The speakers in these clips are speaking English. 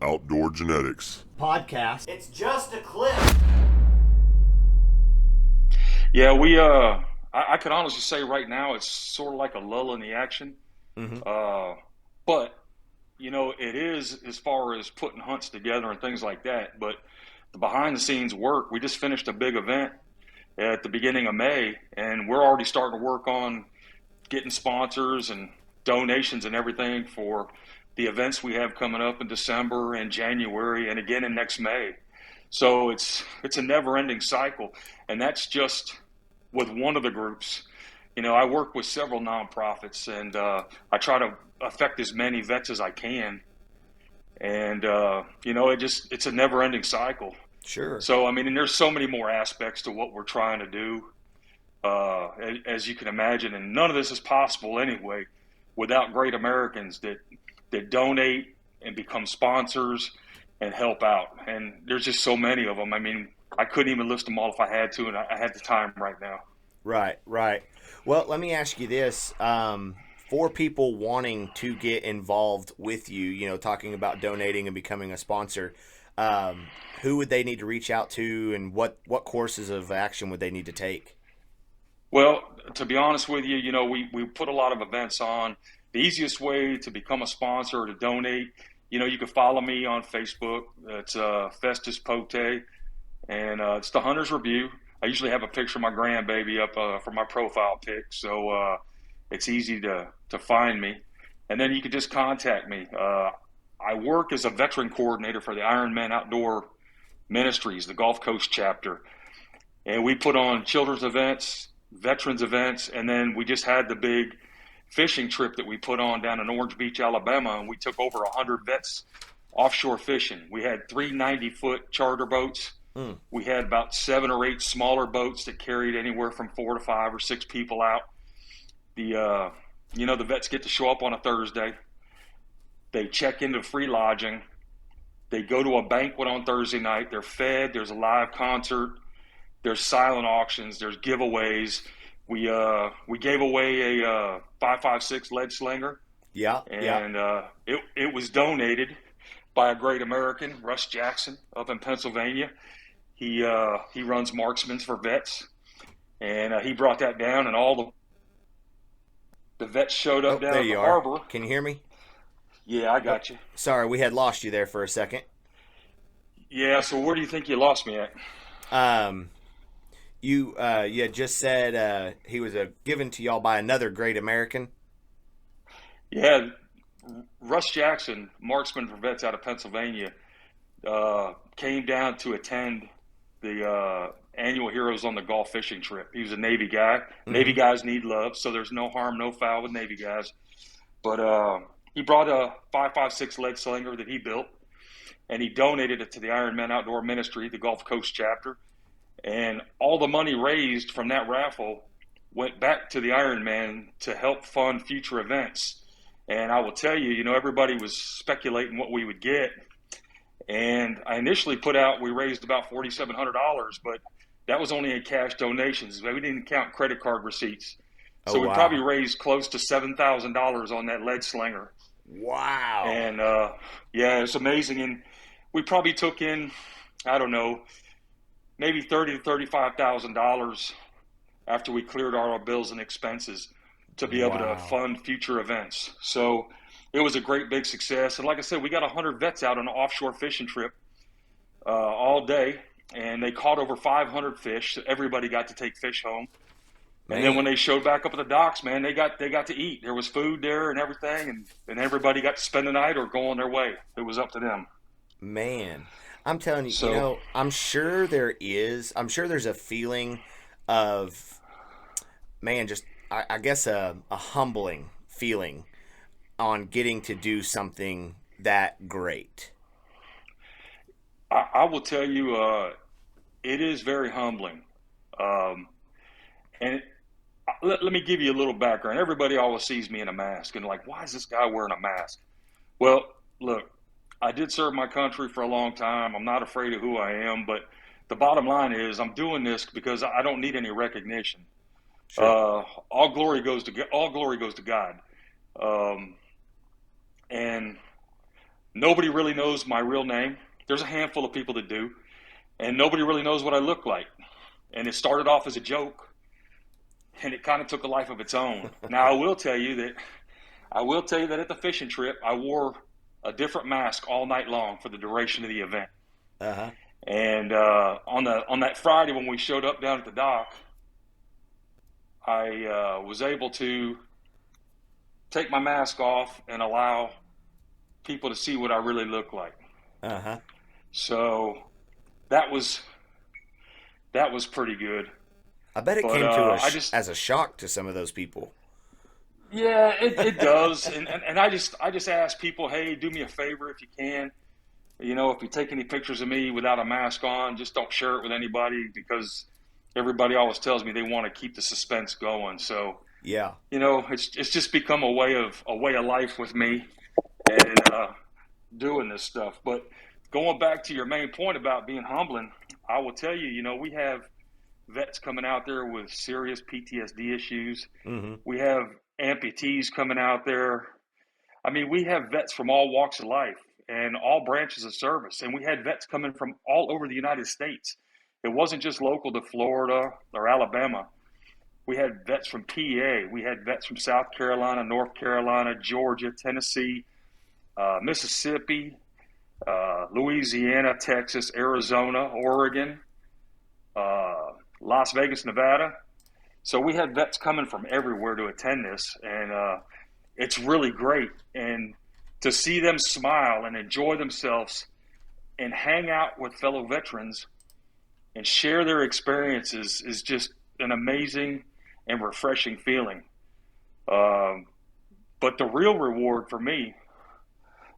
Outdoor Genetics podcast. It's just a clip. Yeah, I could honestly say right now it's sort of like a lull in the action. Mm-hmm. But, it is as far as putting hunts together and things like that. But the behind the scenes work, we just finished a big event at the beginning of May, and we're already starting to work on getting sponsors and donations and everything for the events we have coming up in December and January and again in next May. So it's a never ending cycle. And that's just with one of the groups. I work with several nonprofits, and I try to affect as many vets as I can. And it's a never-ending cycle. Sure. So and there's so many more aspects to what we're trying to do, as you can imagine, and none of this is possible anyway without great Americans that donate and become sponsors and help out. And there's just so many of them. I couldn't even list them all if I had to, and I had the time right now. Right. Well, let me ask you this. For people wanting to get involved with you, talking about donating and becoming a sponsor, who would they need to reach out to, and what courses of action would they need to take? Well, to be honest with you, we put a lot of events on. The easiest way to become a sponsor or to donate, you can follow me on Facebook. It's Festus Pote, and it's the Hunter's Review. I usually have a picture of my grandbaby up for my profile pic, so it's easy to find me. And then you can just contact me. I work as a veteran coordinator for the Ironman Outdoor Ministries, the Gulf Coast chapter. And we put on children's events, veterans events, and then we just had the big fishing trip that we put on down in Orange Beach, Alabama, and we took over 100 vets offshore fishing. We had 3 90-foot charter boats. We had about 7 or 8 smaller boats that carried anywhere from 4 to 5 or 6 people out. The vets get to show up on a Thursday. They check into free lodging. They go to a banquet on Thursday night. They're fed. There's a live concert. There's silent auctions. There's giveaways. We gave away a 5.56 lead slinger. Yeah. And it was donated by a great American, Russ Jackson, up in Pennsylvania. He runs Marksman's for Vets, and he brought that down, and all the vets showed up down at the harbor. Can you hear me? Yeah, I got you. Sorry, we had lost you there for a second. Yeah, so where do you think you lost me at? You had just said he was given to y'all by another great American. Yeah, Russ Jackson, Marksman for Vets out of Pennsylvania, came down to attend the annual Heroes on the Gulf fishing trip. He was a Navy guy. Mm-hmm. Navy guys need love, so there's no harm, no foul with Navy guys. But he brought a 5.56 lead slinger that he built, and he donated it to the Ironman Outdoor Ministry, the Gulf Coast chapter. And all the money raised from that raffle went back to the Ironman to help fund future events. And I will tell you, everybody was speculating what we would get. And I initially we raised about $4,700, but that was only in cash donations. We didn't count credit card receipts. So we probably raised close to $7,000 on that lead slinger. Wow. And it's amazing. And we probably took in, I don't know, maybe $30,000 to $35,000 after we cleared all our bills and expenses to be able to fund future events. So it was a great big success. And like I said, we got 100 vets out on an offshore fishing trip all day, and they caught over 500 fish. So everybody got to take fish home. Man. And then when they showed back up at the docks, man, they got to eat. There was food there and everything, and everybody got to spend the night or go on their way. It was up to them. Man, I'm telling you, I'm sure there's a feeling of, man, just I guess a humbling feeling on getting to do something that great. I will tell you, it is very humbling. And let me give you a little background. Everybody always sees me in a mask and like, why is this guy wearing a mask? Well, look, I did serve my country for a long time. I'm not afraid of who I am, but the bottom line is I'm doing this because I don't need any recognition. Sure. All glory goes to God. And Nobody really knows my real name. There's a handful of people that do, and nobody really knows what I look like. And it started off as a joke, and it kind of took a life of its own. Now, I will tell you that at the fishing trip, I wore a different mask all night long for the duration of the event. Uh-huh. And on that Friday when we showed up down at the dock, I was able to take my mask off and allow people to see what I really look like. Uh-huh. So that was pretty good. I bet it But came to I just as a shock to some of those people. yeah, it does. And I just ask people, hey, do me a favor if you can. You know, if you take any pictures of me without a mask on, just don't share it with anybody because everybody always tells me they want to keep the suspense going. So, Yeah. you know, it's just become a way of life with me and doing this stuff. But going back to your main point about being humbling, I will tell you, you know, we have vets coming out there with serious PTSD issues. Mm-hmm. We have amputees coming out there. I mean, we have vets from all walks of life and all branches of service. And we had vets coming from all over the United States. It wasn't just local to Florida or Alabama. We had vets from PA. We had vets from South Carolina, North Carolina, Georgia, Tennessee, Mississippi, Louisiana, Texas, Arizona, Oregon, Las Vegas, Nevada. So we had vets coming from everywhere to attend this. And it's really great. And to see them smile and enjoy themselves and hang out with fellow veterans and share their experiences is just an amazing and refreshing feeling. But the real reward for me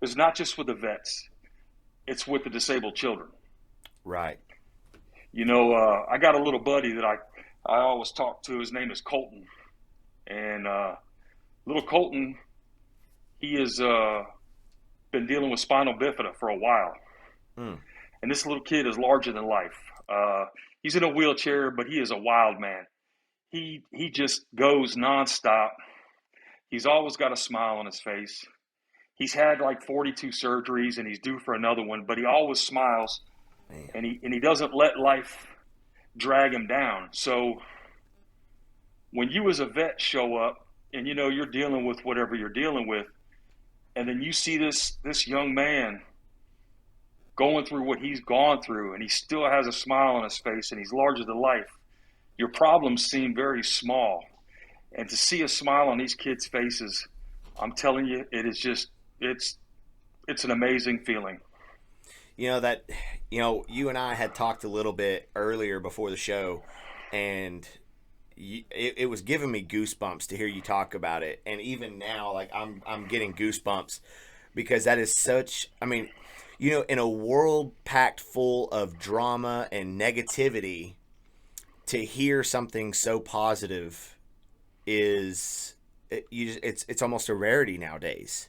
is not just with the vets, it's with the disabled children. Right. You know, I got a little buddy that I always talk to. His name is Colton. And little Colton, he has been dealing with spinal bifida for a while. Mm. And this little kid is larger than life. He's in a wheelchair, but he is a wild man. He just goes nonstop. He's always got a smile on his face. He's had like 42 surgeries and he's due for another one, but he always smiles. Man. And he doesn't let life drag him down. So when you as a vet show up and you know you're dealing with whatever you're dealing with, and then you see this young man going through what he's gone through and he still has a smile on his face and he's larger than life, your problems seem very small. And to see a smile on these kids' faces, I'm telling you, it is just it's an amazing feeling. You know that, you and I had talked a little bit earlier before the show, and it was giving me goosebumps to hear you talk about it. And even now, like I'm getting goosebumps because that is such. I mean, in a world packed full of drama and negativity, to hear something so positive it's almost a rarity nowadays.